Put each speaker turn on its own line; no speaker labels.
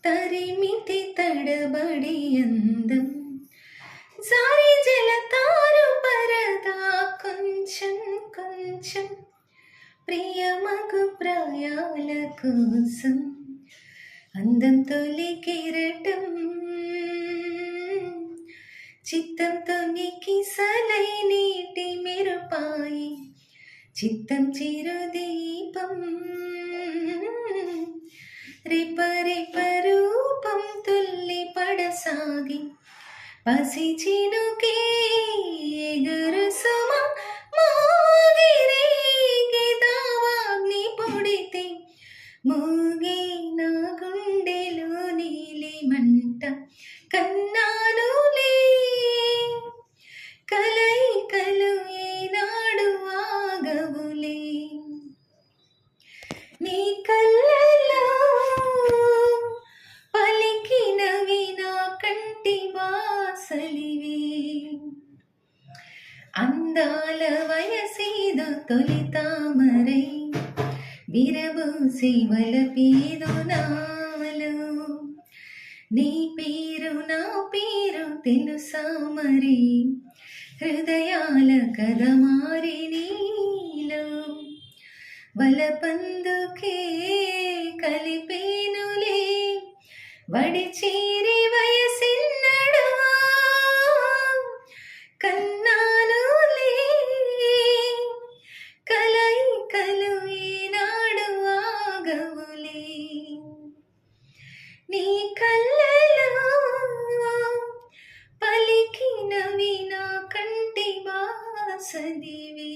తరిమితి తడబడి అందం జారి జలతారు పరదా కొంచెం కొంచెం ప్రియమగు ప్రాయాల కోసం అందం తొలి కిరటం చిత్తంతో నికిసలై నీటి మెరుపాయి చిత్తం చిరుదీపం రిపరిప రూపం తుల్లి పడసాగి పసి చినుకే ఎగురు సుమ మోగిరేగి దావాగ్ని పొడితే మూగే నా గుండెలో నీలి మంట కన్నానులే కలయికలు ఏనాడు ఆగవులే నీ కళ్ళలో పలికినవి నా కంటి వాసలివి అందాల వయసేదో తొలి తామరై విరబూసి వలపేదో నాలో నీ పేరు నా పేరు తెలుసా మరి హృదయాల కథ మారి నీలో వలపందుకే కలిపేనులే వడి చేరి వయసిన్నడు కన్నానులే కలయికలు ఈనాడు ఆగవులే నీ కళ్ళలో పలికినవి నా కంటి వాసదివి